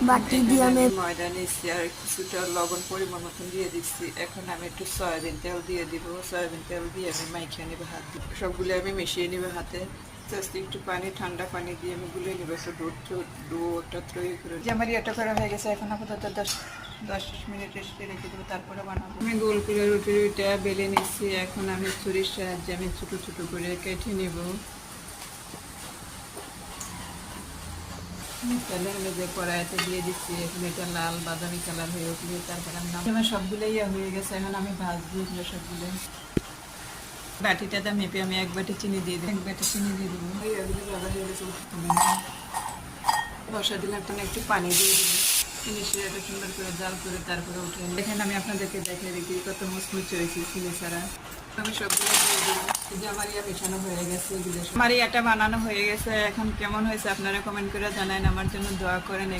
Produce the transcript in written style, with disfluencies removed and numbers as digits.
বাটি দিয়ে আমি ময়দা নিচ্ছি আর কিছুটা লবণ পরিমাণ মতন দিয়ে দিচ্ছি। এখন আমি একটু সয়াবিন তেল দিয়ে দিব। সয়াবিন তেল দিয়ে আমি মাখিয়ে নেবো হাত দিয়ে। সবগুলো আমি মিশিয়ে নেবো হাতে। জাস্ট একটু পানি, ঠান্ডা পানি দিয়ে আমি গুলে নেবো। একটু ডোটা তৈরি করে যে আমার এটা করা হয়ে গেছে। এখন আপাতত 10 মিনিট রেস্টে রেখে দেবো, তারপরে বানাবো। আমি গোল করে রুটিটা বেলে নিচ্ছি। এখন আমি ছুরির সাহায্যে আমি ছোটো ছোটো করে কেটে নেব। তাহলে আমি যে কড়াইতে দিয়ে দিচ্ছি, এখন এটা লাল বাদামি কালার হয়ে উঠলে তারপরে আমার সবগুলোই হয়ে গেছে। এখন আমি ভাজবো এগুলো সবগুলো। বাটিটাতে মেপে আমি 1 বাটি চিনি দিয়ে দিই। 1 বাটি চিনি দিয়ে দেবো। এগুলো ভালো হয়ে গেছে। বসা দিলাম, এখন একটু পানি দিয়ে দিবো। চিনি শিরাটা সুন্দর করে জাল করে তারপরে উঠে এখানে আমি আপনাদেরকে দেখে দেখি কত মুচমুচ হয়েছে চিনি ছাড়া। আমি সবগুলো দিয়ে দিই। যে আমার মেশানো হয়ে গেছে, এগুলো আমার এটা বানানো হয়ে গেছে। এখন কেমন হয়েছে আপনারা কমেন্ট করে জানান। আমার জন্য দোয়া করেন।